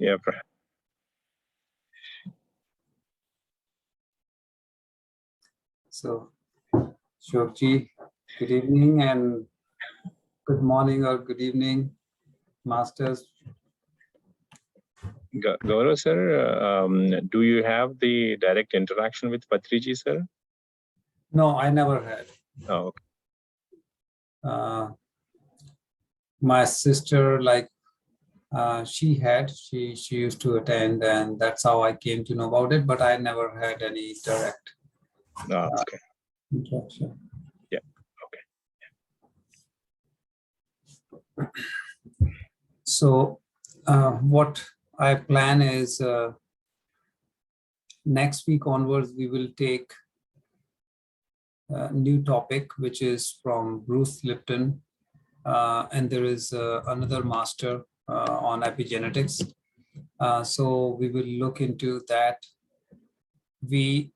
Yeah. So, Shokji, good evening and good morning or good evening, masters. Gaurav sir, do you have the direct interaction with Patriji sir? No, I never had. Oh, okay. My sister, like she used to attend, and that's how I came to know about it. But I never had any direct okay. interaction. Yeah. Okay. So, what I plan is next week onwards we will take a new topic, which is from Bruce Lipton. And there is another master on epigenetics. So we will look into that. We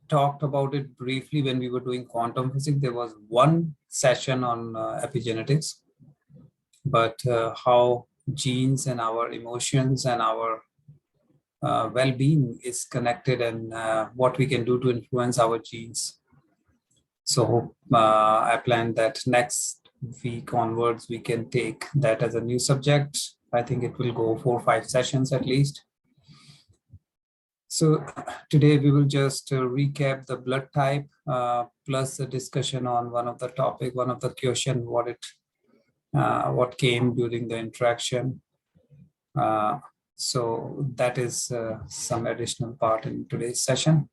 talked about it briefly when we were doing quantum physics. There was one session on epigenetics, but how genes and our emotions and our well-being is connected, and what we can do to influence our genes. So I plan that next week onwards, we can take that as a new subject. I think it will go 4 or 5 sessions at least. So today we will just recap the blood type plus a discussion on one of the topic, one of the question, what came during the interaction. So that is some additional part in today's session.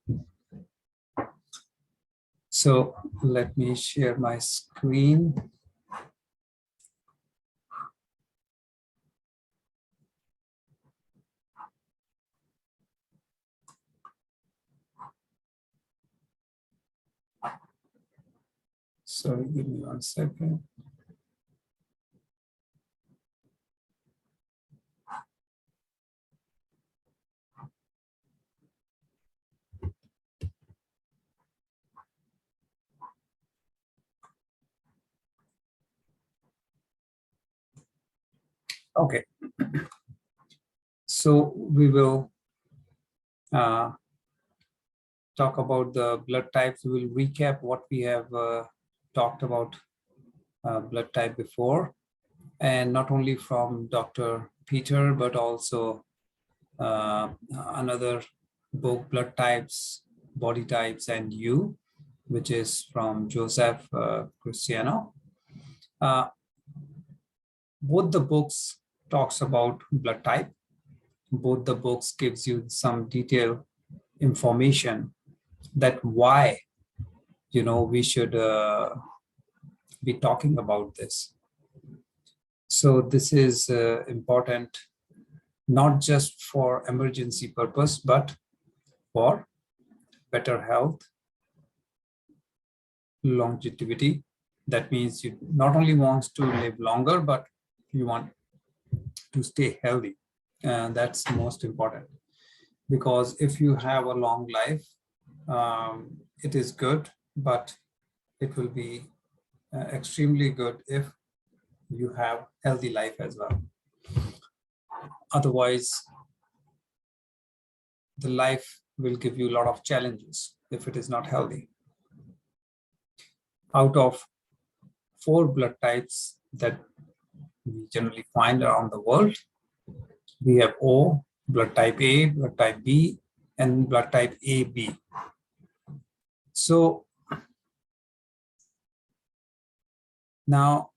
So let me share my screen. Sorry, give me 1 second. Okay. So we will talk about the blood types. We will recap what we have talked about blood type before, and not only from Dr. Peter, but also another book, Blood Types, Body Types, and You, which is from Joseph Cristiano. Both the books talks about blood type. Both the books gives you some detailed information that why we should be talking about this. So this is important not just for emergency purpose, but for better health, longevity. That means you not only want to live longer, but you want to stay healthy. And that's most important, because if you have a long life, it is good, but it will be extremely good if you have healthy life as well. Otherwise, the life will give you a lot of challenges if it is not healthy. Out of 4 blood types that we generally find around the world, we have O, blood type A, blood type B, and blood type AB. So now,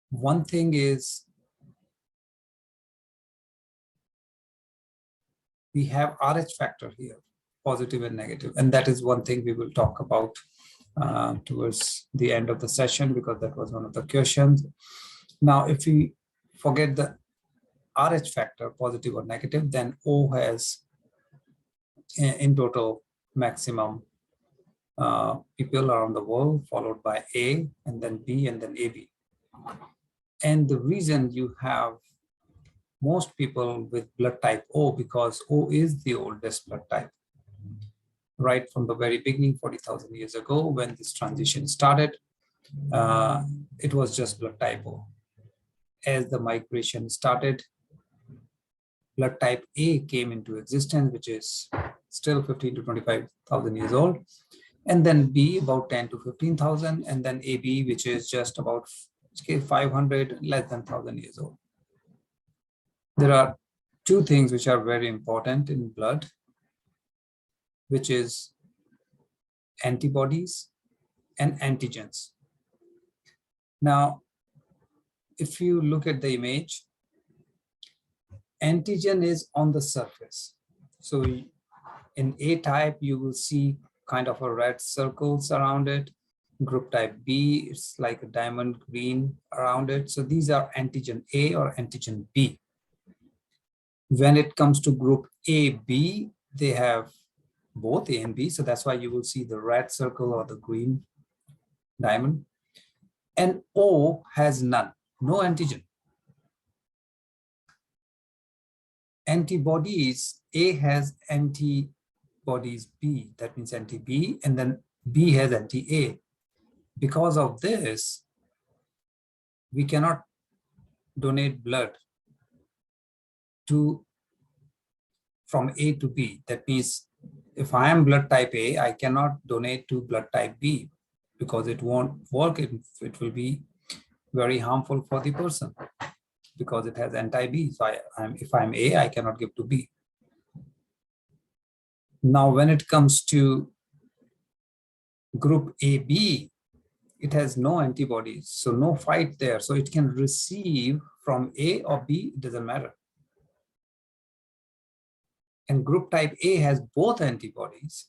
one thing is we have RH factor here, positive and negative, and that is one thing we will talk about towards the end of the session, because that was one of the questions. Now, if we forget the RH factor, positive or negative, then O has in total maximum people around the world, followed by A, and then B, and then AB. And the reason you have most people with blood type O, because O is the oldest blood type. Right from the very beginning, 40,000 years ago, when this transition started, it was just blood type O. as the migration started, blood type A came into existence, which is still 15 to 25,000 years old. And then B about 10 to 15,000, and then AB, which is just about 500, less than 1,000 years old. There are two things which are very important in blood, which is antibodies and antigens. Now, if you look at the image, antigen is on the surface. So in A type, you will see kind of a red circles around it. Group type B, it's like a diamond green around it. So these are antigen A or antigen B. When it comes to group AB, they have both A and B. So that's why you will see the red circle or the green diamond. And O has none, no antigen. Antibodies, A has antibodies B, that means anti-B, and then B has anti-A. Because of this, we cannot donate blood from A to B. That means if I am blood type A, I cannot donate to blood type B because it won't work. It will be very harmful for the person because it has anti-B. So if I'm A, I cannot give to B. Now, when it comes to group AB, it has no antibodies, so no fight there. So it can receive from A or B, it doesn't matter. And group type A has both antibodies,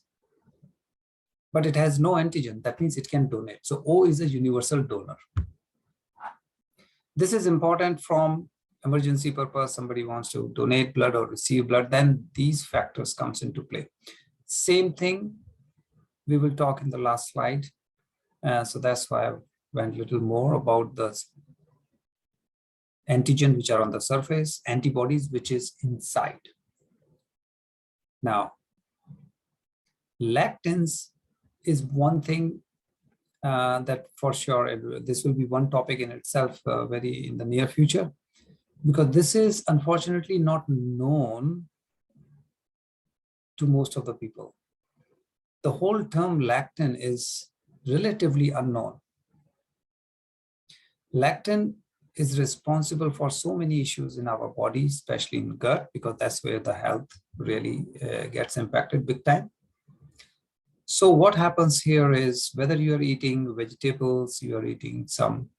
but it has no antigen. That means it can donate. So O is a universal donor. This is important from emergency purpose. Somebody wants to donate blood or receive blood, then these factors comes into play. Same thing we will talk in the last slide. So that's why I went a little more about the antigen which are on the surface, antibodies which is inside. Now, lectins is one thing that for sure, this will be one topic in itself very in the near future, because this is unfortunately not known to most of the people. The whole term lectin is relatively unknown. Lectin is responsible for so many issues in our body, especially in gut, because that's where the health really gets impacted big time. So what happens here is whether you're eating vegetables, you're eating some,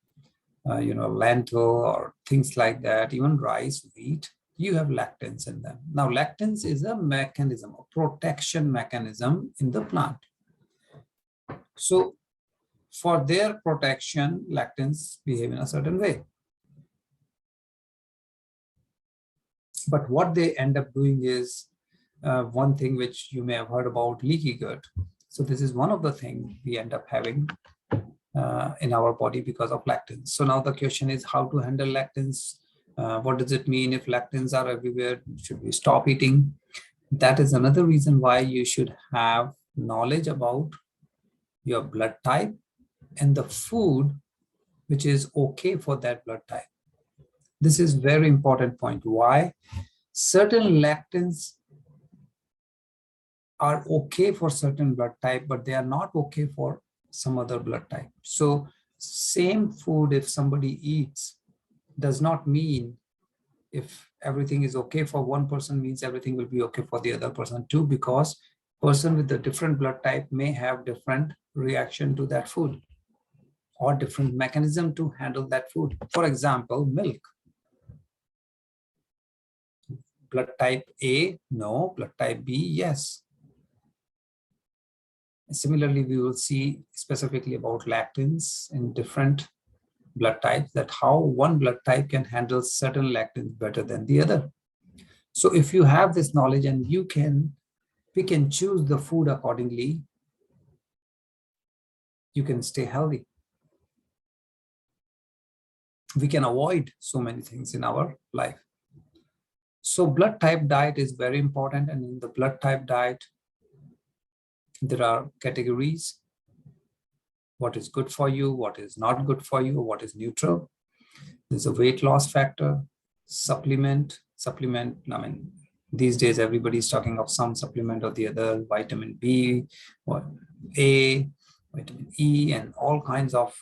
lentil or things like that, even rice, wheat, you have lectins in them. Now, lectins is a mechanism, a protection mechanism in the plant. So for their protection, lectins behave in a certain way. But what they end up doing is one thing which you may have heard about, leaky gut. So this is one of the things we end up having in our body because of lectins. So now the question is how to handle lectins. What does it mean if lectins are everywhere? Should we stop eating? That is another reason why you should have knowledge about your blood type and the food which is okay for that blood type. This is very important point. Why? Certain lectins are okay for certain blood type, but they are not okay for some other blood type. So same food, if somebody eats, does not mean if everything is okay for one person means everything will be okay for the other person too, because person with a different blood type may have different reaction to that food or different mechanism to handle that food. For example, milk. Blood type A, no. Blood type B, yes. Similarly, we will see specifically about lectins in different blood types, that how one blood type can handle certain lectins better than the other. So if you have this knowledge and we can choose the food accordingly, you can stay healthy. We can avoid so many things in our life. So blood type diet is very important, and in the blood type diet, there are categories. What is good for you, what is not good for you, what is neutral. There's a weight loss factor, supplement. I mean, these days everybody's talking of some supplement or the other, vitamin B, or A, vitamin E, and all kinds of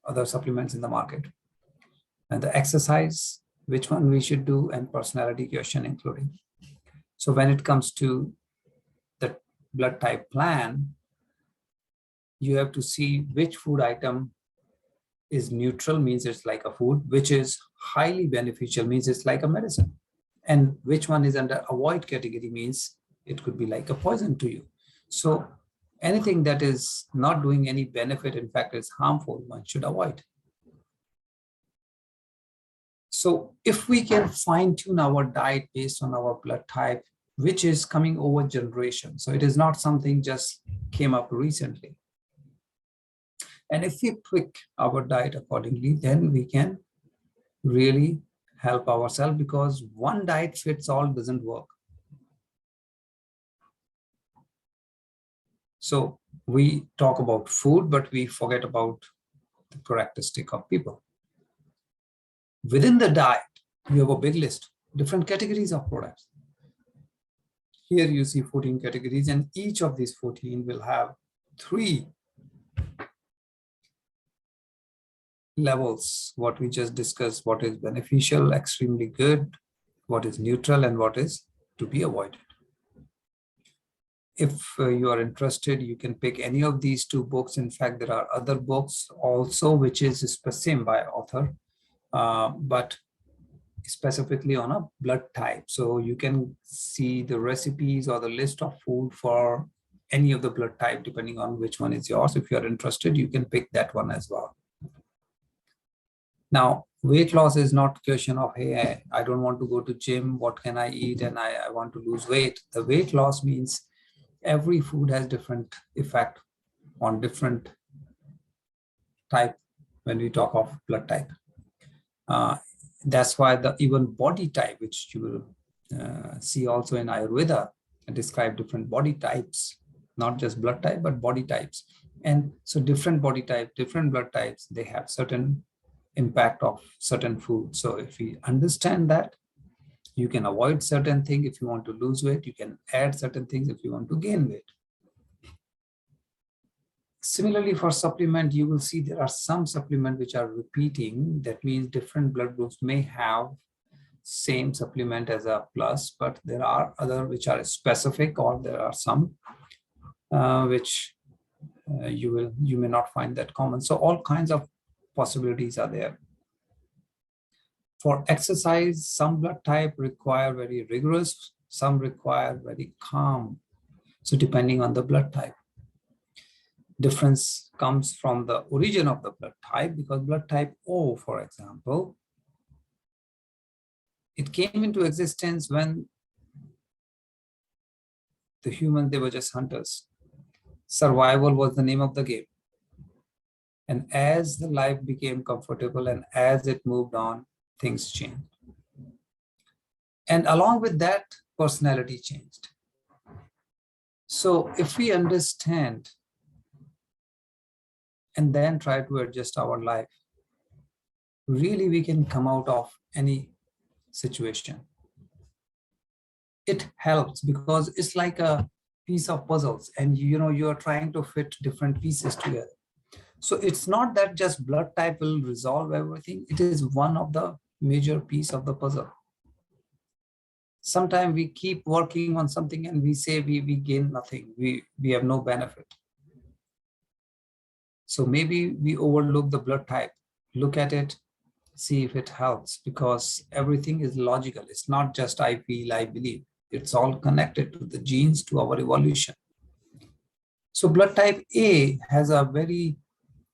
other supplements in the market. And the exercise, which one we should do, and personality question including. So when it comes to the blood type plan, you have to see which food item is neutral, means it's like a food, which is highly beneficial, means it's like a medicine, and which one is under avoid category, means it could be like a poison to you. So anything that is not doing any benefit, in fact is harmful, one should avoid. So if we can fine tune our diet based on our blood type, which is coming over generation, so it is not something just came up recently. And if we tweak our diet accordingly, then we can really help ourselves, because one diet fits all doesn't work. So we talk about food, but we forget about the characteristic of people. Within the diet, you have a big list, different categories of products. Here you see 14 categories, and each of these 14 will have 3 levels, what we just discussed, what is beneficial, extremely good, what is neutral, and what is to be avoided. If you are interested, you can pick any of these 2 books. In fact, there are other books also, which is same by author, but specifically on a blood type. So you can see the recipes or the list of food for any of the blood type, depending on which one is yours. If you are interested, you can pick that one as well. Now, weight loss is not a question of, hey, I don't want to go to gym, what can I eat, and I want to lose weight. The weight loss means every food has different effect on different type when we talk of blood type. That's why the even body type, which you will see also in Ayurveda, describe different body types, not just blood type, but body types. And so different body type, different blood types, they have certain impact of certain food. So if we understand that, you can avoid certain things. If you want to lose weight, you can add certain things if you want to gain weight. Similarly, for supplement, you will see there are some supplement which are repeating. That means different blood groups may have same supplement as a plus, but there are other which are specific, or there are some which you may not find that common. So all kinds of possibilities are there. For exercise, some blood type require very rigorous, some require very calm. So depending on the blood type. Difference comes from the origin of the blood type, because blood type O, for example, it came into existence when the humans, they were just hunters. Survival was the name of the game. And as the life became comfortable and as it moved on, things changed. And along with that, personality changed. So if we understand and then try to adjust our life, really we can come out of any situation. It helps because it's like a piece of puzzles, and you are trying to fit different pieces together. So it's not that just blood type will resolve everything. It is one of the major piece of the puzzle. Sometimes we keep working on something and we say we gain nothing. We have no benefit. So maybe we overlook the blood type. Look at it, see if it helps, because everything is logical. It's not just I feel, I believe. It's all connected to the genes, to our evolution. So blood type A has a very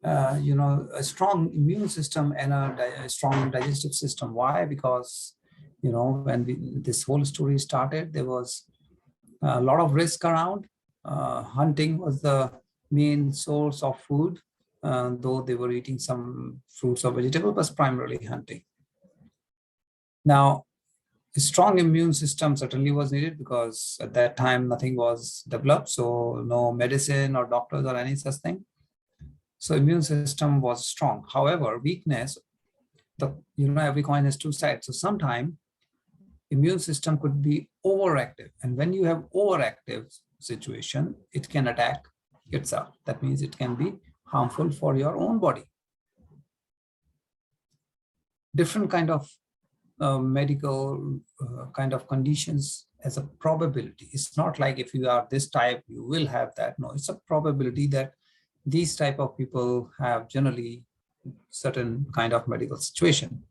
a strong immune system and a strong digestive system. Why? Because when this whole story started, there was a lot of risk around. Hunting was the main source of food, though they were eating some fruits or vegetables, but primarily hunting. Now, a strong immune system certainly was needed, because at that time nothing was developed, so no medicine or doctors or any such thing. So immune system was strong. However, weakness, every coin has two sides. So sometimes immune system could be overactive. And when you have overactive situation, it can attack itself. That means it can be harmful for your own body. Different kind of medical kind of conditions as a probability. It's not like if you are this type, you will have that. No, it's a probability that these type of people have generally certain kind of medical situation.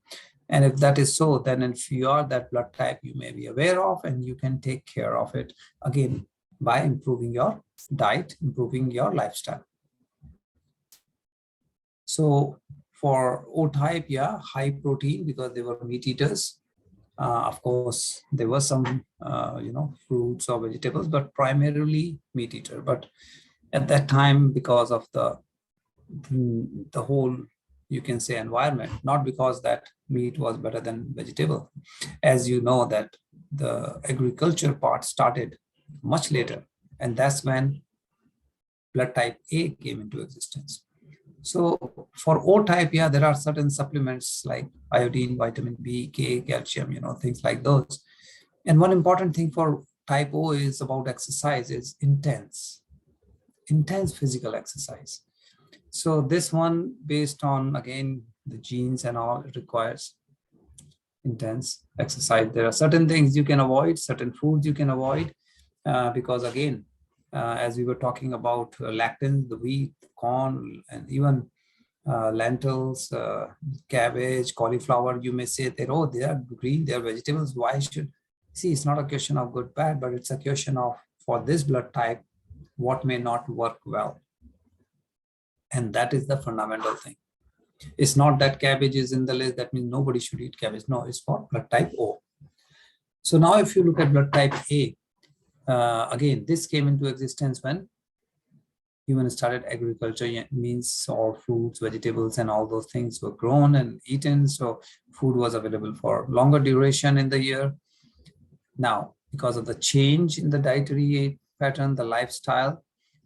And if that is so, then if you are that blood type, you may be aware of, and you can take care of it again by improving your diet, improving your lifestyle. So for O type, yeah, high protein because they were meat eaters. Of course, there were some, fruits or vegetables, but primarily meat eater. But at that time, because of the whole, you can say, environment, not because that meat was better than vegetable. As you know that the agriculture part started much later, and that's when blood type A came into existence. So for O type, yeah, there are certain supplements like iodine, vitamin B, K, calcium, things like those. And one important thing for type O is about exercise is intense physical exercise. So this one, based on, again, the genes and all, it requires intense exercise. There are certain things you can avoid, certain foods you can avoid, because again, as we were talking about lectins, the wheat, corn, and even lentils, cabbage, cauliflower, you may say that, oh, they are green, they are vegetables. Why should, see, it's not a question of good, bad, but it's a question of, for this blood type, what may not work well. And that is the fundamental thing. It's not that cabbage is in the list, that means nobody should eat cabbage. No, it's for blood type O. So now if you look at blood type A, again, this came into existence when humans started agriculture. Means all fruits, vegetables, and all those things were grown and eaten. So food was available for longer duration in the year. Now, because of the change in the dietary pattern, the lifestyle,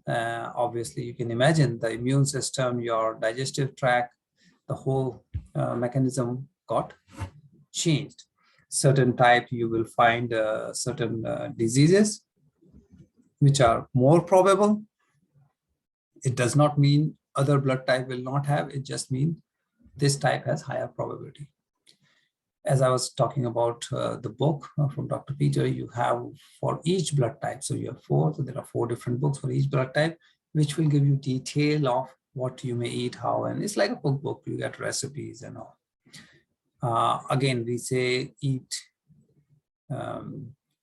obviously you can imagine the immune system, your digestive tract, the whole mechanism got changed. Certain type, you will find certain diseases which are more probable. It does not mean other blood type will not have, it just means this type has higher probability. As I was talking about the book from Dr. Peter, you have for each blood type. So you have 4, so there are 4 different books for each blood type, which will give you detail of what you may eat, how, and it's like a cookbook. You get recipes and all. Again, we say eat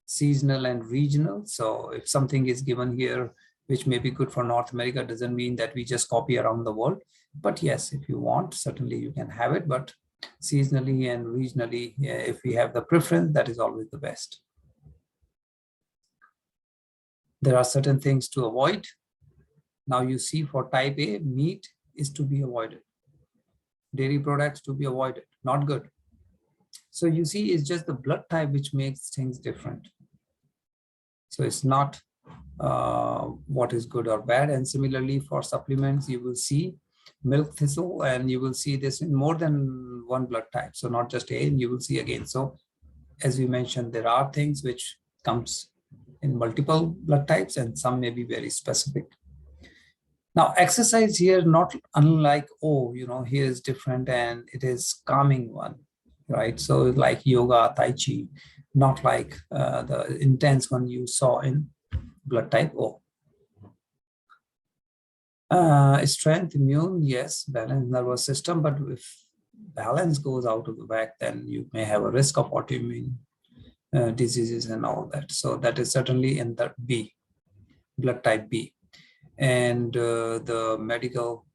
seasonal and regional. So if something is given here, which may be good for North America, doesn't mean that we just copy around the world. But yes, if you want, certainly you can have it. But seasonally and regionally, if we have the preference, that is always the best. There are certain things to avoid. Now you see for type A, meat is to be avoided. Dairy products to be avoided, not good. So you see, it's just the blood type which makes things different. So it's not what is good or bad. And similarly for supplements, you will see milk thistle, and you will see this in more than one blood type. So not just A, and you will see again. So as we mentioned, there are things which comes in multiple blood types, and some may be very specific. Now exercise here, not unlike, here is different and it is calming one, right? So like yoga, tai chi, not like the intense one you saw in blood type O. Strength, immune, yes, balanced nervous system, but if balance goes out of the whack, then you may have a risk of autoimmune diseases and all that. So that is certainly in the B, blood type B. And the medical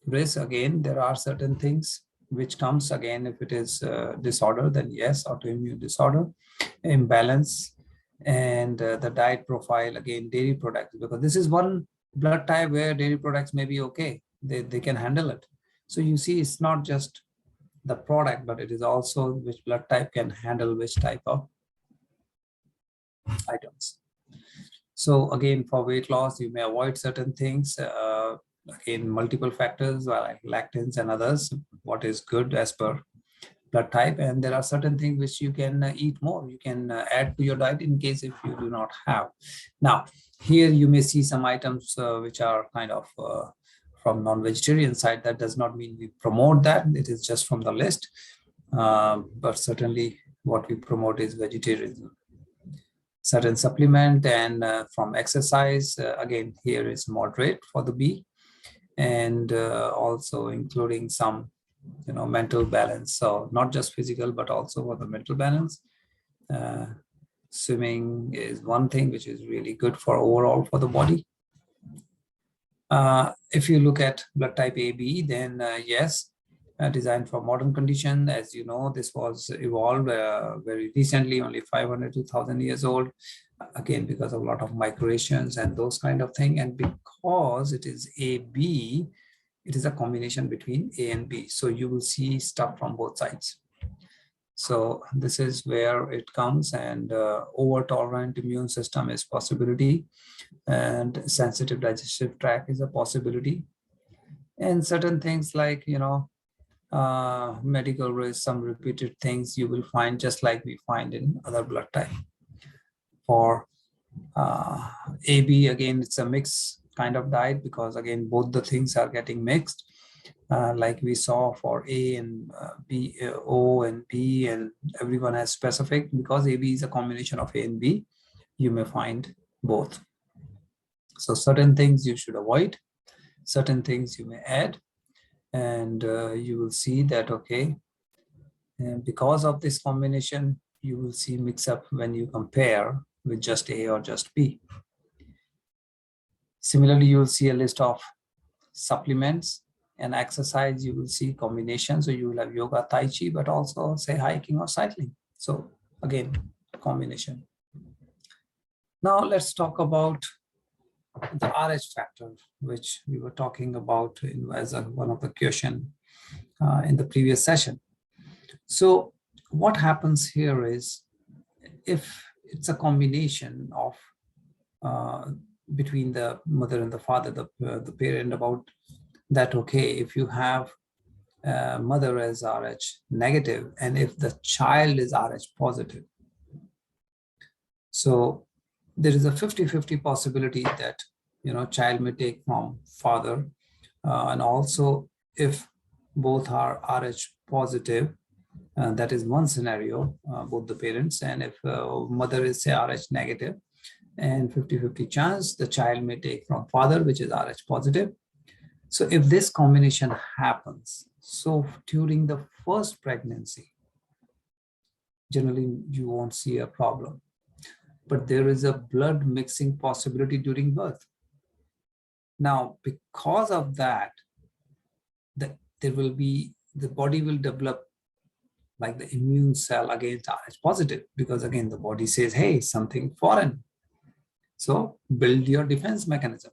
risk, again, there are certain things which comes, again, if it is disorder, then yes, autoimmune disorder, imbalance, and the diet profile, again, dairy products, because this is one blood type where dairy products may be okay. They can handle it. So you see, it's not just the product, but it is also which blood type can handle which type of items. So again, for weight loss, you may avoid certain things. Again, multiple factors like lectins and others, what is good as per blood type, and there are certain things which you can eat more. You can add to your diet in case if you do not have. Now, here you may see some items which are kind of from non-vegetarian side. That does not mean we promote that. It is just from the list. But certainly what we promote is vegetarianism. Certain supplement and from exercise, again, here is moderate for the B, and also including some, mental balance. So not just physical, but also for the mental balance. Swimming is one thing which is really good for overall for the body. If you look at blood type AB, then yes, designed for modern condition. As you know, this was evolved very recently, only 500 to 1,000 years old. Again, because of a lot of migrations and those kind of thing. And because it is AB, it is a combination between A and B. So you will see stuff from both sides. So this is where it comes, and over-tolerant immune system is possibility, and sensitive digestive tract is a possibility. And certain things like, medical risk, some repeated things you will find just like we find in other blood type. For AB, again, it's a mixed kind of diet because again, both the things are getting mixed. Like we saw for A and B, O and B, and everyone has specific, because AB is a combination of A and B, you may find both. So certain things you should avoid, certain things you may add, and you will see that, okay, and because of this combination, you will see mix up when you compare with just A or just B. Similarly, you will see a list of supplements and exercise. You will see combinations. So you will have yoga, tai chi, but also say hiking or cycling. So again, combination. Now let's talk about the RH factor, which we were talking about as one of the question in the previous session. So what happens here is, if it's a combination of between the mother and the father, the parent, about that, okay, if you have mother as Rh negative and if the child is Rh positive, so there is a 50-50 possibility that child may take from father, and also if both are Rh positive, that is one scenario, both the parents, and if mother is say Rh negative, and 50-50 chance the child may take from father, which is Rh positive. So if this combination happens, so during the first pregnancy, generally you won't see a problem, but there is a blood mixing possibility during birth. Now, because of that, the body will develop like the immune cell against Rh positive, because again, the body says, hey, something foreign. So build your defense mechanism.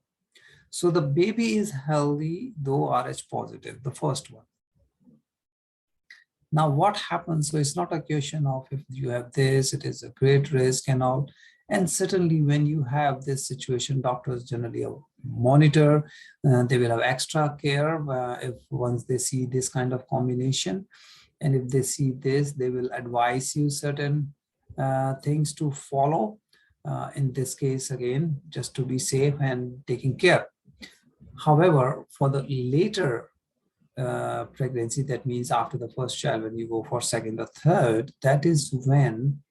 So the baby is healthy, though Rh positive, the first one. Now what happens? So it's not a question of if you have this, it is a great risk and all. And certainly when you have this situation, doctors generally monitor, they will have extra care if once they see this kind of combination. And if they see this, they will advise you certain things to follow. In this case, again, just to be safe and taking care. However, for the later pregnancy, that means after the first child, when you go for second or third, that is when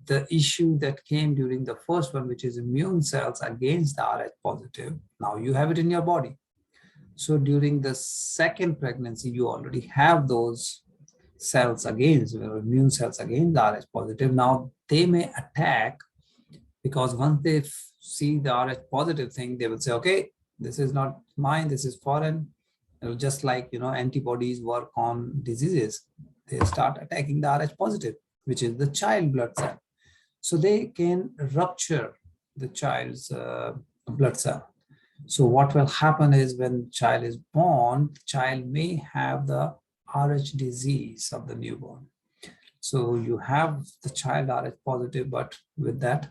the issue that came during the first one, which is immune cells against the Rh positive, now you have it in your body. So during the second pregnancy, you already have those cells against, immune cells against the Rh positive. Now they may attack, because once they see the Rh positive thing, they will say, okay, this is not mine, this is foreign. Just like, antibodies work on diseases, they start attacking the Rh positive, which is the child blood cell. So they can rupture the child's blood cell. So what will happen is when child is born, the child may have the Rh disease of the newborn. So you have the child Rh positive, but with that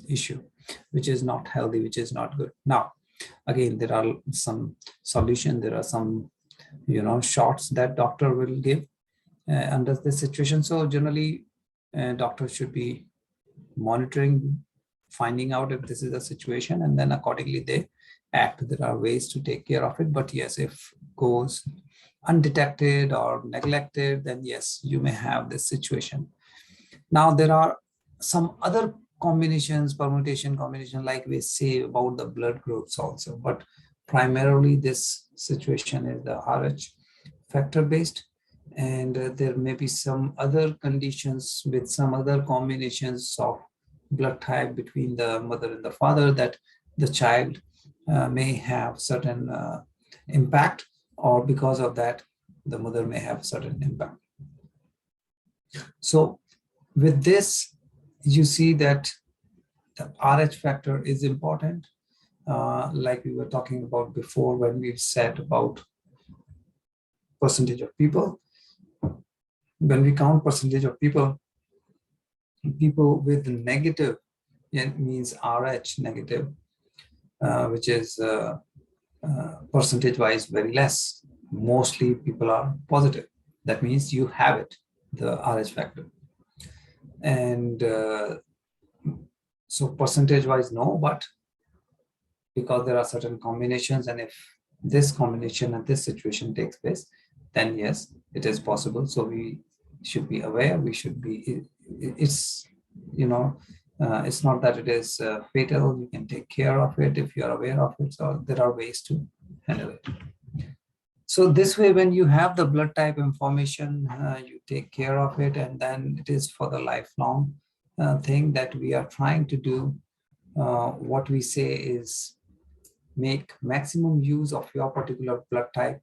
issue, which is not healthy, which is not good. Now, again, there are some solutions, there are some, shots that doctor will give. under this situation. So generally, doctors should be monitoring, finding out if this is a situation, and then accordingly they act. There are ways to take care of it, but yes, if goes undetected or neglected, then yes, you may have this situation. Now there are some other combinations, permutation combination, like we say about the blood groups also, but primarily this situation is the Rh factor based, and there may be some other conditions with some other combinations of blood type between the mother and the father that the child may have certain impact, or because of that the mother may have certain impact. So with this, you see that the Rh factor is important, like we were talking about before when we said about percentage of people. When we count percentage of people with negative, it means Rh negative, which is percentage wise very less. Mostly people are positive. That means you have it, the Rh factor. And so percentage wise, no, but because there are certain combinations, and if this combination and this situation takes place, then yes, it is possible. So we should be aware. We should be, it's, you know, it's not that it is fatal. You can take care of it if you are aware of it. So there are ways to handle it. So this way, when you have the blood type information, you take care of it, and then it is for the lifelong thing that we are trying to do. What we say is make maximum use of your particular blood type.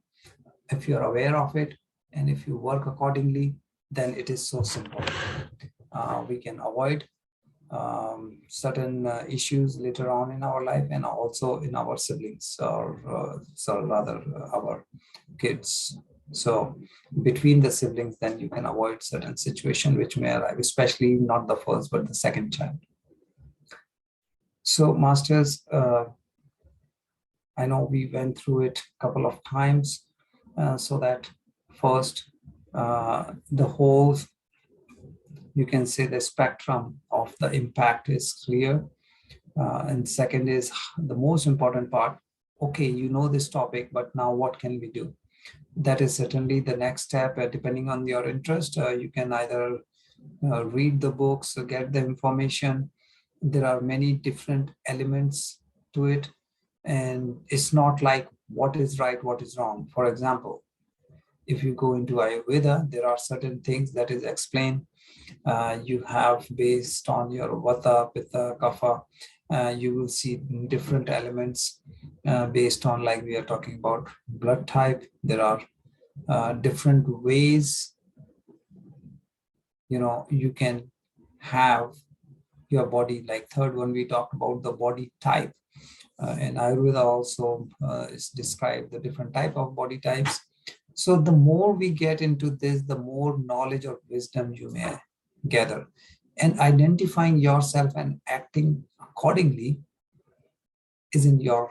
If you're aware of it and if you work accordingly, then it is so simple. We can avoid certain issues later on in our life, and also in our siblings, or so rather our kids. So between the siblings, then you can avoid certain situation which may arrive, especially not the first but the second child. So masters, I know we went through it a couple of times, so that first, the whole, you can say the spectrum of the impact is clear. And second is the most important part. Okay, you know this topic, but now what can we do? That is certainly the next step. Depending on your interest, you can either read the books, get the information. There are many different elements to it. And it's not like what is right, what is wrong. For example, if you go into Ayurveda, there are certain things that is explained. You have based on your Vata, Pitta, Kapha, you will see different elements based on, like we are talking about blood type. There are different ways, you can have your body. Like third one, we talked about the body type. And Ayurveda also is described the different type of body types. So the more we get into this, the more knowledge or wisdom you may gather. And identifying yourself and acting accordingly is in your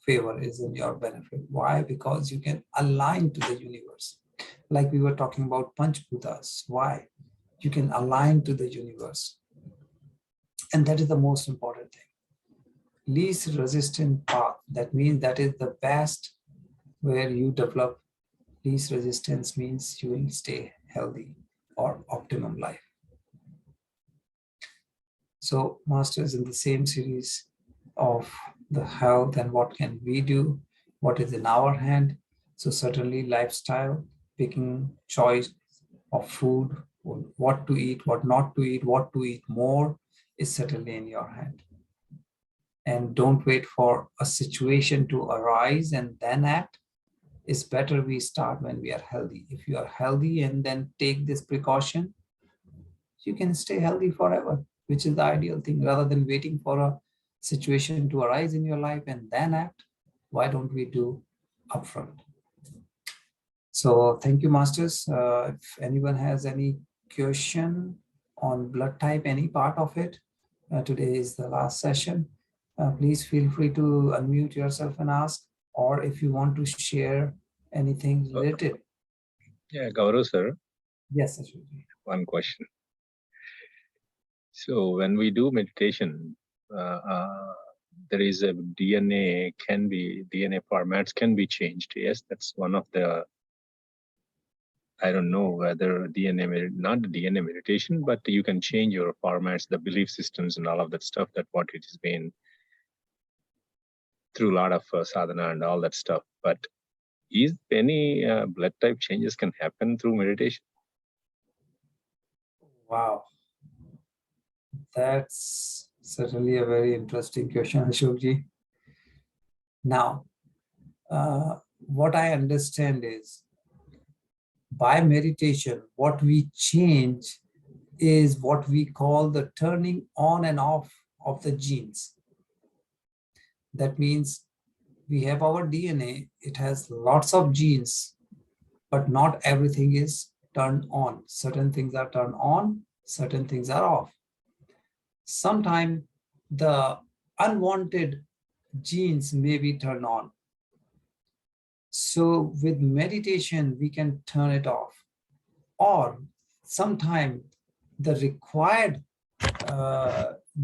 favor, is in your benefit. Why? Because you can align to the universe. Like we were talking about Panchbhutas. Why? You can align to the universe. And that is the most important thing. Least resistant path. That means that is the best where you develop least resistance, means you will stay healthy or optimum life. So masters, in the same series of the health and what can we do, what is in our hand. So certainly lifestyle, picking choice of food, what to eat, what not to eat, what to eat more is certainly in your hand. And don't wait for a situation to arise and then act. It's better we start when we are healthy. If you are healthy and then take this precaution, you can stay healthy forever, which is the ideal thing, rather than waiting for a situation to arise in your life and then act. Why don't we do upfront? So thank you, masters. If anyone has any question on blood type, any part of it, today is the last session. Please feel free to unmute yourself and ask, or if you want to share anything related. Yeah, Gaurav sir, Yes, Ashwini. one question. So when we do meditation, uh, uh, there is a DNA formats can be changed. Yes, that's one of the, I don't know whether not the DNA meditation, but you can change your formats, the belief systems, and all of that stuff. That what it has been through a lot of sadhana and all that stuff. But is any blood type changes can happen through meditation? Wow, that's certainly a very interesting question, Ashokji. Now, what I understand is by meditation, what we change is what we call the turning on and off of the genes. That means we have our DNA, it has lots of genes, but not everything is turned on. Certain things are turned on, certain things are off. Sometimes the unwanted genes may be turned on. So with meditation, we can turn it off. Or sometimes the required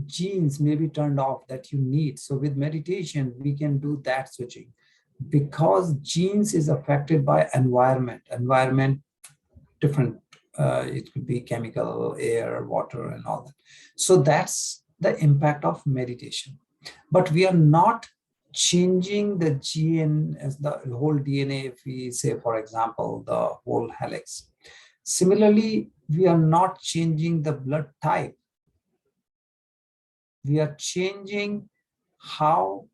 genes may be turned off that you need. So with meditation, we can do that switching because genes is affected by environment, different, it could be chemical, air, water, and all that. So that's the impact of meditation. But we are not changing the gene as the whole DNA, if we say, for example, the whole helix. Similarly, we are not changing the blood type. We are changing how,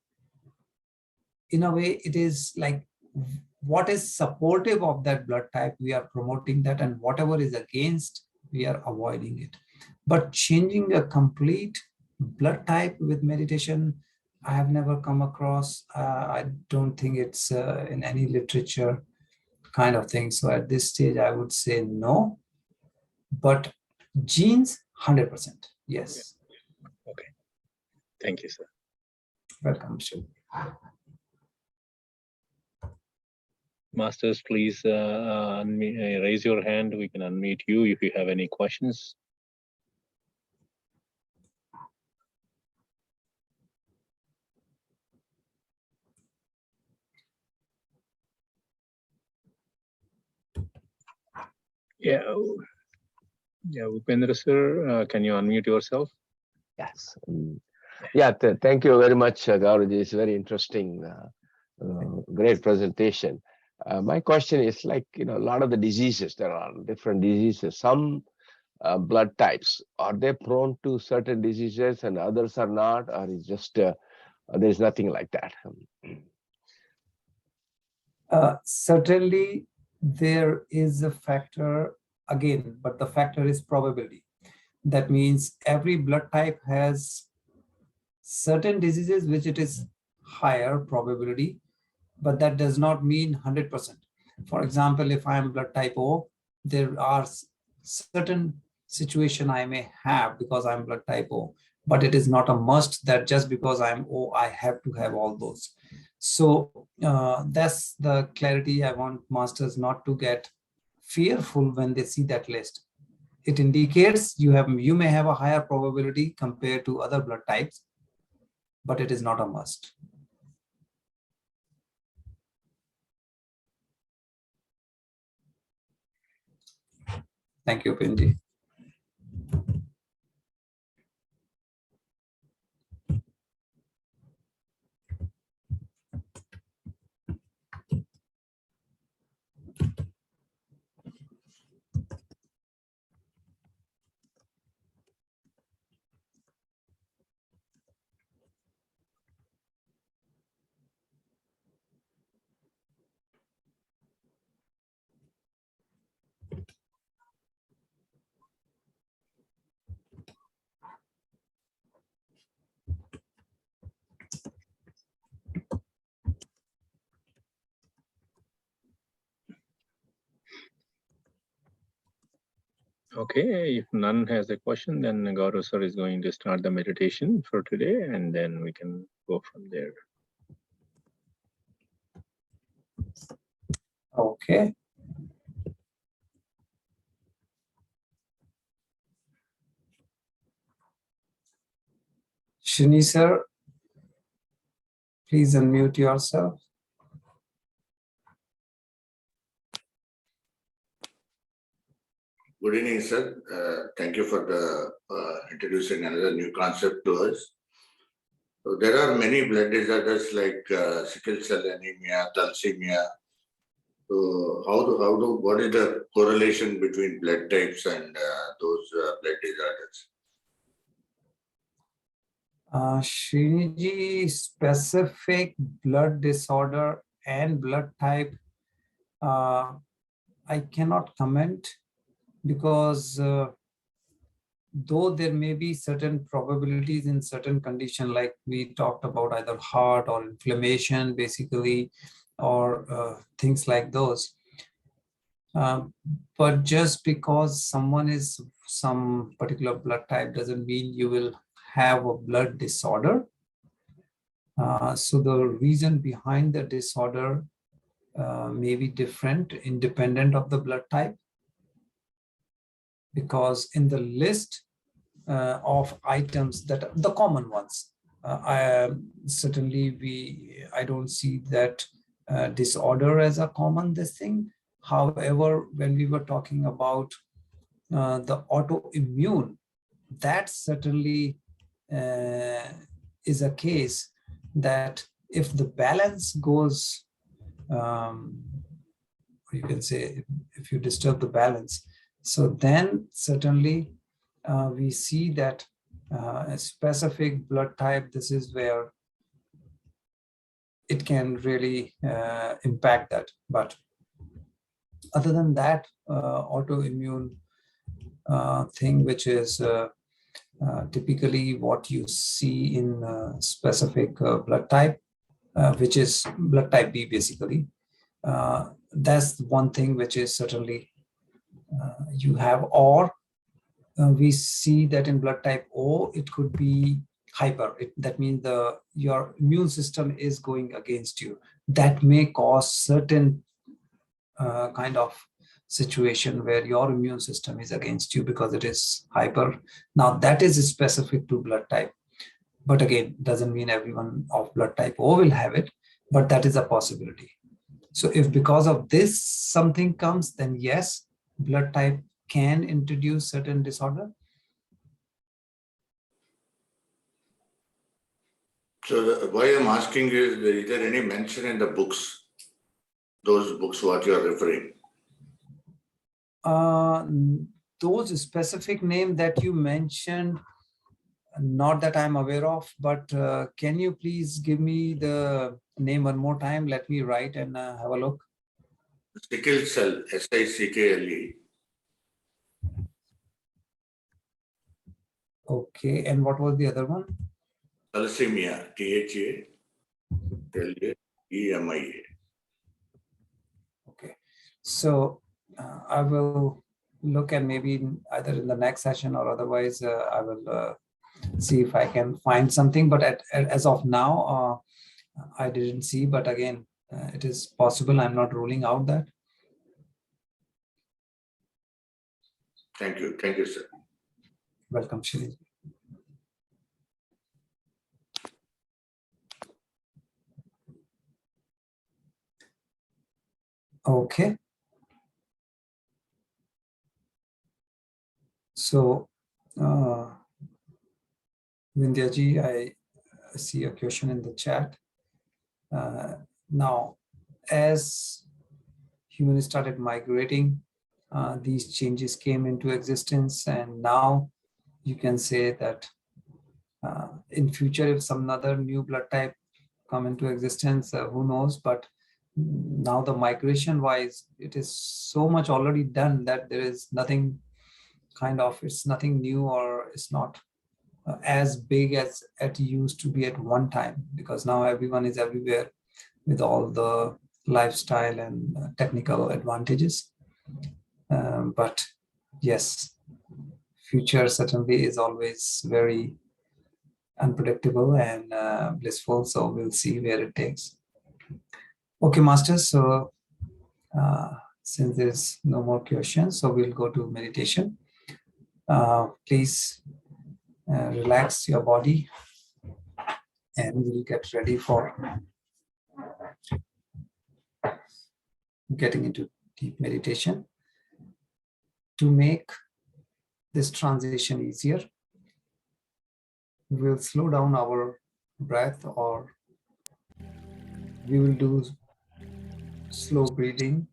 in a way, it is like what is supportive of that blood type, we are promoting that, and whatever is against, we are avoiding it. But changing a complete blood type with meditation, I have never come across. I don't think it's in any literature kind of thing. So at this stage, I would say no. But genes, 100%. Yes. Okay. Thank you, sir. Welcome, Shiv. Masters, please raise your hand. We can unmute you if you have any questions. Yeah, Upendra sir, can you unmute yourself? Yes. Yeah, thank you very much, Gauraji. It's very interesting, great presentation. My question is like, a lot of the diseases, there are different diseases. Some blood types, are they prone to certain diseases and others are not, or is just, there's nothing like that? Certainly, there is a factor again, but the factor is probability. That means every blood type has certain diseases which it is higher probability, but that does not mean 100%. For example, if I am blood type O, there are certain situation I may have because I'm blood type O, but it is not a must that just because I'm O, I have to have all those. So that's the clarity I want masters not to get fearful when they see that list. It indicates you may have a higher probability compared to other blood types, but it is not a must. Thank you, Pinji. Okay, if none has a question, then Gaurav sir is going to start the meditation for today, and then we can go from there. Okay. Shini sir, please unmute yourself. Good evening, sir. Thank you for introducing another new concept to us. So there are many blood disorders like sickle cell anemia, thalassemia. So what is the correlation between blood types and those blood disorders? Sriniji, specific blood disorder and blood type, I cannot comment because though there may be certain probabilities in certain condition, like we talked about either heart or inflammation, basically, or things like those. But just because someone is some particular blood type doesn't mean you will have a blood disorder. So the reason behind the disorder may be different, independent of the blood type. Because in the list of items that the common ones, I don't see that disorder as a common this thing. However, when we were talking about the autoimmune, that certainly is a case that if the balance goes, you can say, if you disturb the balance, so then certainly we see that a specific blood type, this is where it can really impact that. But other than that, autoimmune thing, which is typically what you see in specific blood type, which is blood type B, basically. That's one thing which is certainly you have, or we see that in blood type O, it could be hyper. That means your immune system is going against you. That may cause certain kind of situation where your immune system is against you because it is hyper. Now that is specific to blood type. But again, doesn't mean everyone of blood type O will have it, but that is a possibility. So if because of this something comes, then yes, blood type can introduce certain disorder. So why I'm asking is there any mention in the books, those books what you are referring? Those specific name that you mentioned, not that I'm aware of, but can you please give me the name one more time? Let me write and have a look. Sickle cell, SICKLE. Okay, and what was the other one? Thalassemia, THALASEMIA. Okay, so I will look at maybe either in the next session or otherwise I will see if I can find something. But as of now, I didn't see. But again, it is possible. I'm not ruling out that. Thank you, sir. Welcome, Shri. Okay. So, Vindhyaji, I see a question in the chat. Now, as humans started migrating, these changes came into existence, and now you can say that in future, if some other new blood type come into existence, who knows? But now the migration wise, it is so much already done that there is nothing it's nothing new, or it's not as big as it used to be at one time, because now everyone is everywhere with all the lifestyle and technical advantages. But yes, future certainly is always very unpredictable and blissful. So we'll see where it takes. Okay, Masters. So since there's no more questions, so we'll go to meditation. Please relax your body and we'll get ready for getting into deep meditation. To make this transition easier, we'll slow down our breath, or we will do slow breathing.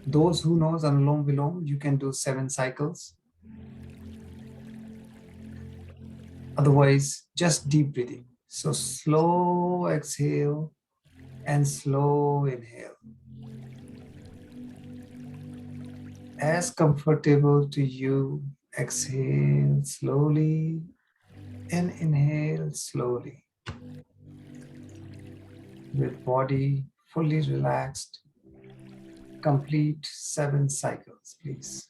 Those who knows Anulom Vilom, you can do 7 cycles. Otherwise, just deep breathing. So slow exhale and slow inhale. As comfortable to you, exhale slowly and inhale slowly. With body fully relaxed, complete 7 cycles, please.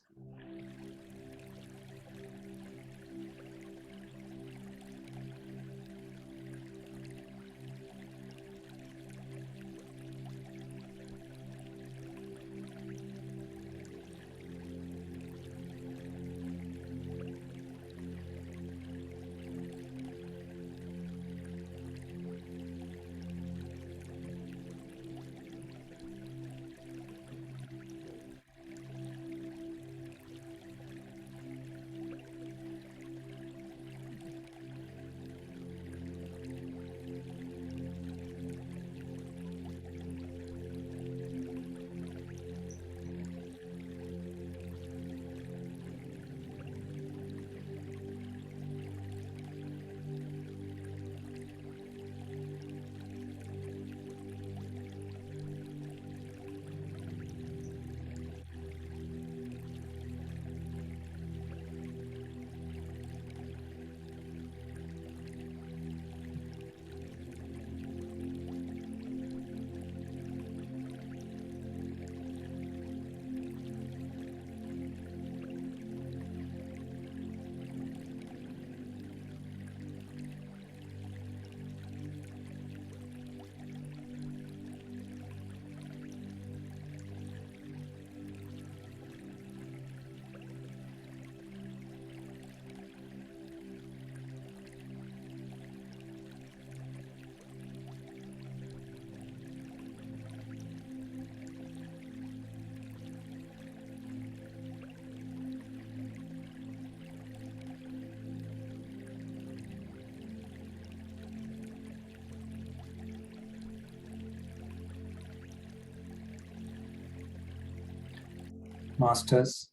Masters,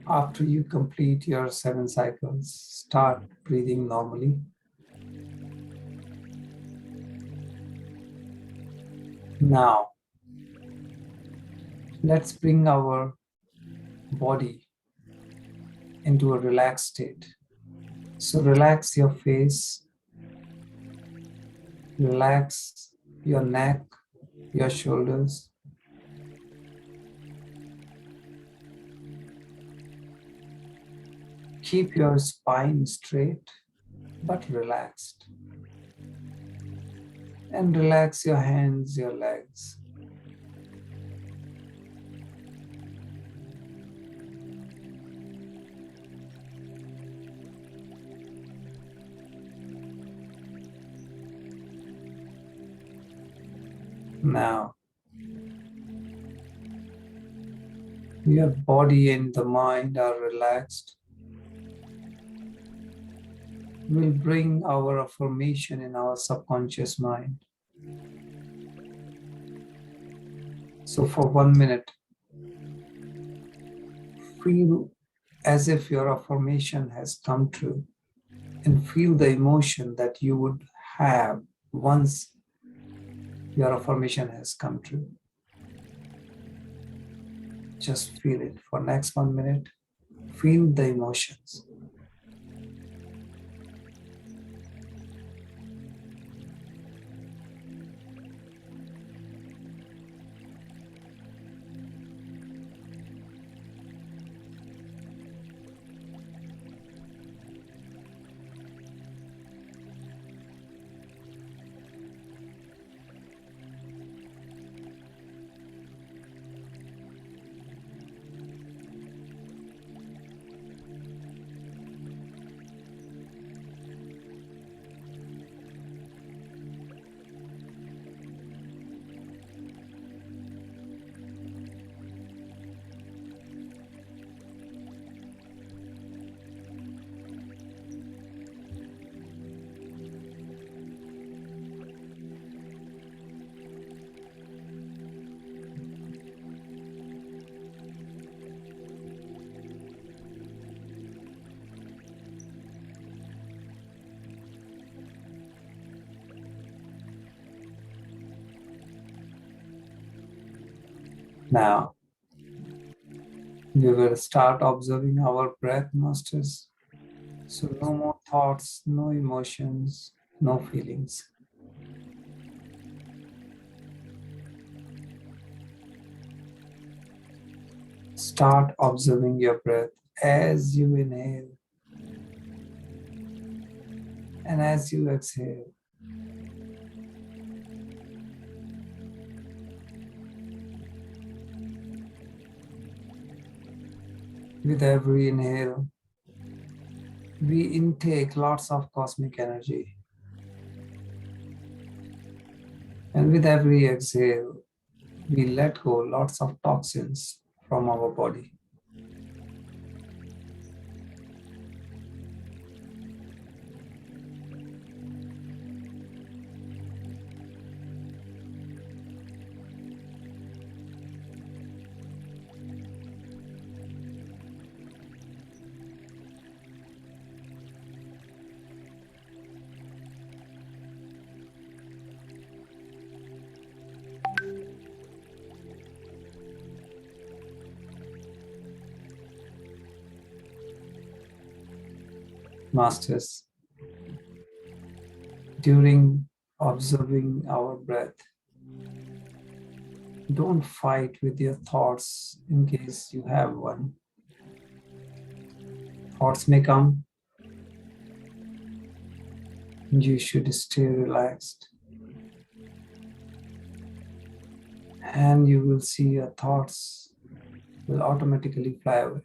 after you complete your 7 cycles, start breathing normally. Now, let's bring our body into a relaxed state. So relax your face, relax your neck, your shoulders. Keep your spine straight but relaxed. And relax your hands, your legs. Now, your body and the mind are relaxed. We'll bring our affirmation in our subconscious mind. So for 1 minute, feel as if your affirmation has come true, and feel the emotion that you would have once your affirmation has come true. Just feel it for next 1 minute. Feel the emotions. Now, we will start observing our breath, masters. So no more thoughts, no emotions, no feelings. Start observing your breath as you inhale and as you exhale. With every inhale, we intake lots of cosmic energy. And with every exhale, we let go lots of toxins from our body. Masters, during observing our breath, don't fight with your thoughts in case you have one. Thoughts may come. You should stay relaxed. And you will see your thoughts will automatically fly away.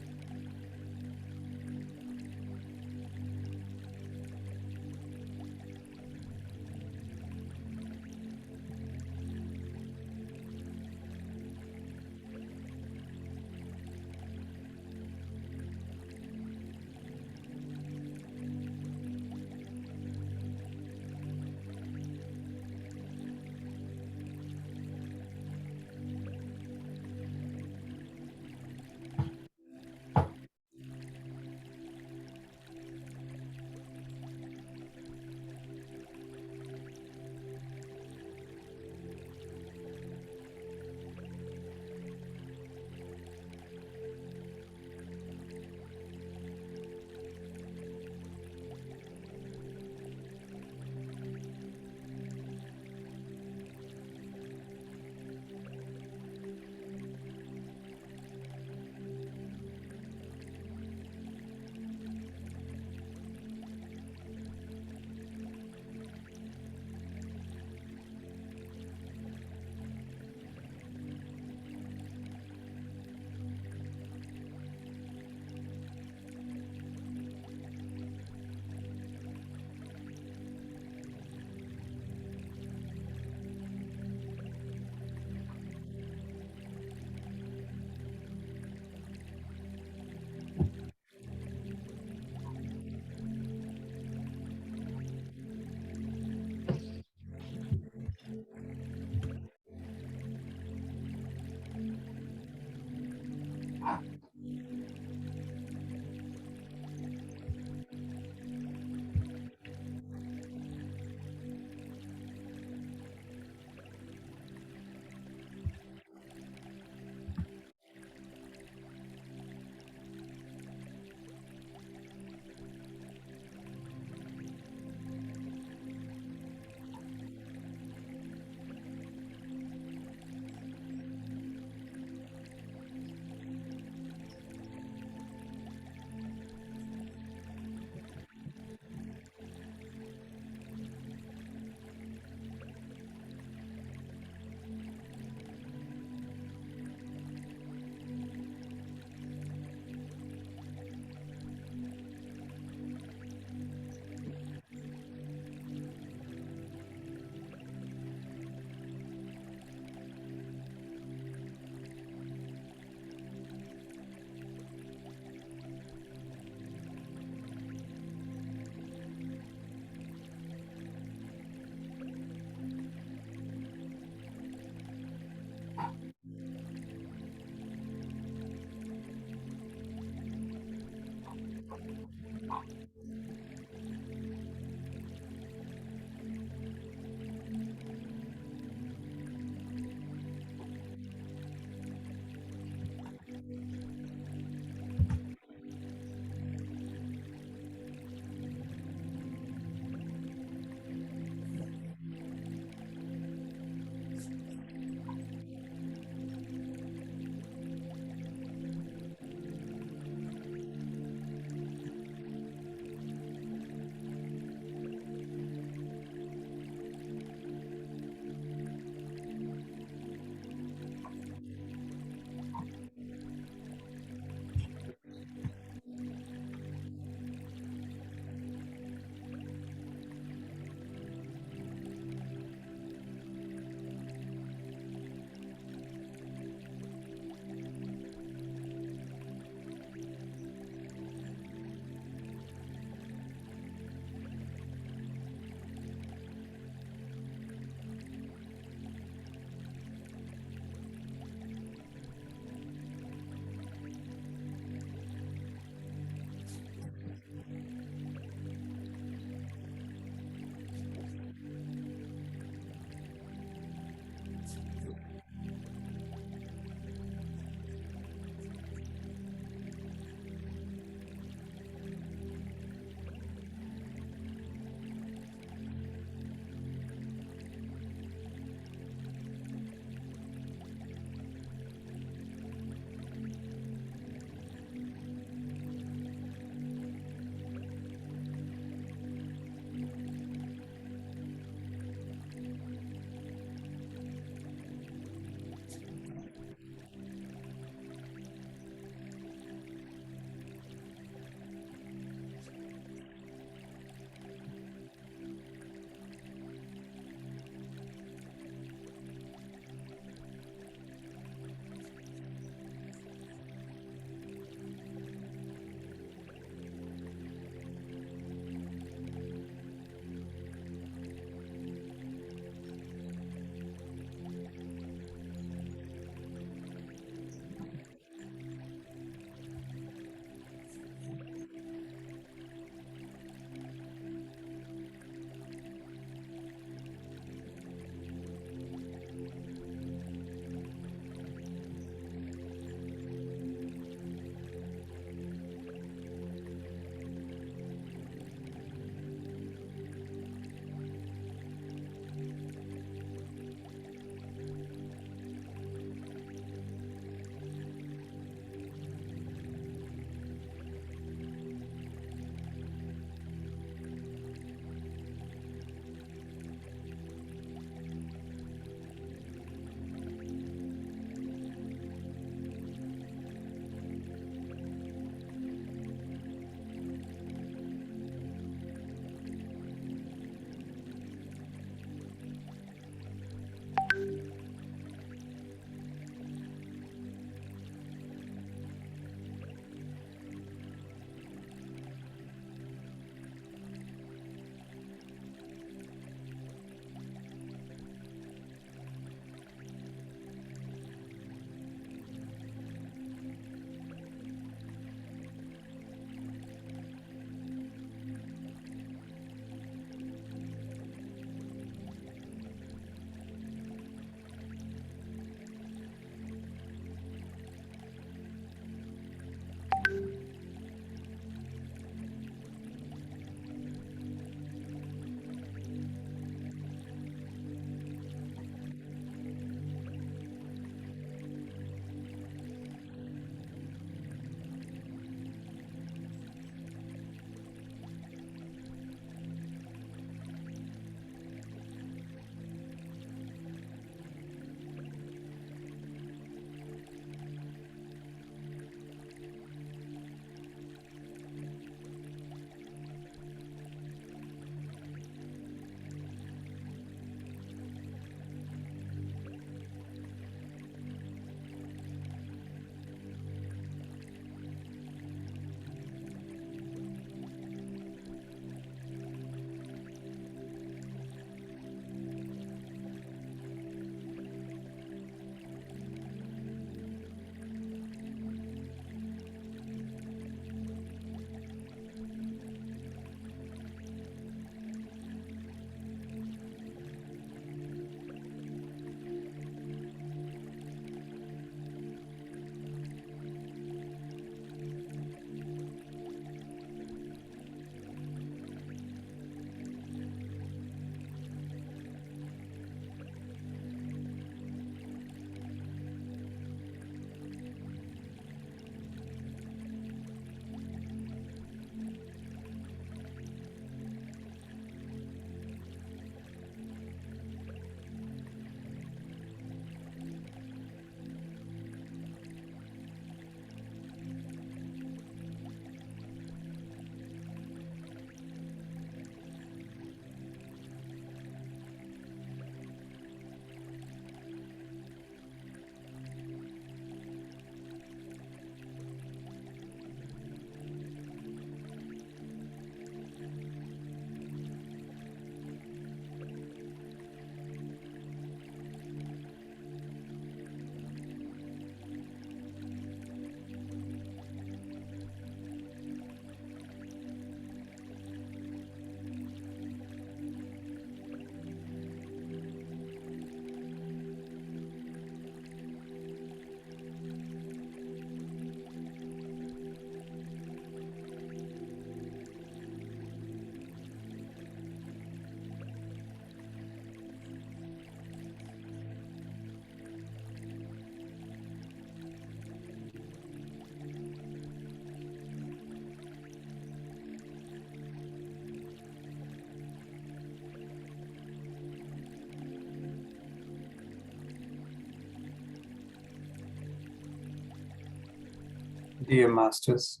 Dear masters,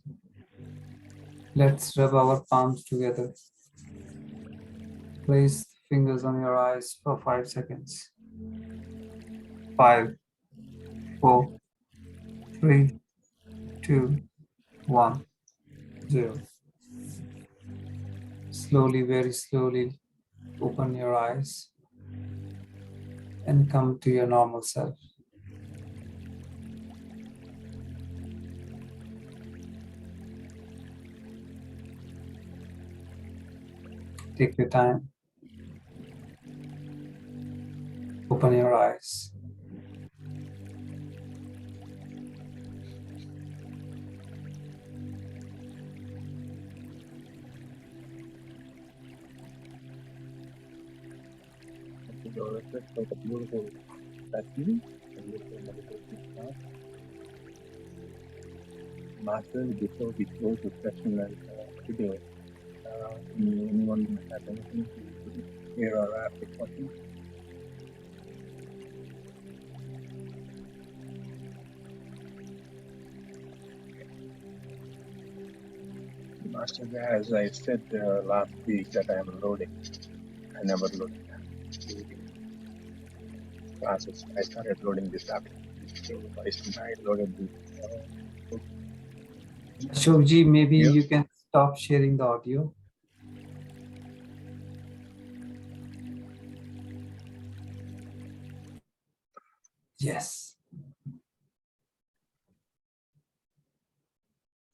let's rub our palms together. Place fingers on your eyes for 5 seconds. 5, 4, 3, 2, 1, 0. Slowly, very slowly, open your eyes and come to your normal self. Take your time. Open your eyes. Thank you, Dorothy, for the beautiful session, the beautiful meditation class. Master, before we close the session and today, anyone have anything to share or ask a question? Master, as I said last week that I am loading, I never loaded the classes. I started loading this afternoon. So I loaded this. Ashokji, maybe Yeah. you can stop sharing the audio. Yes.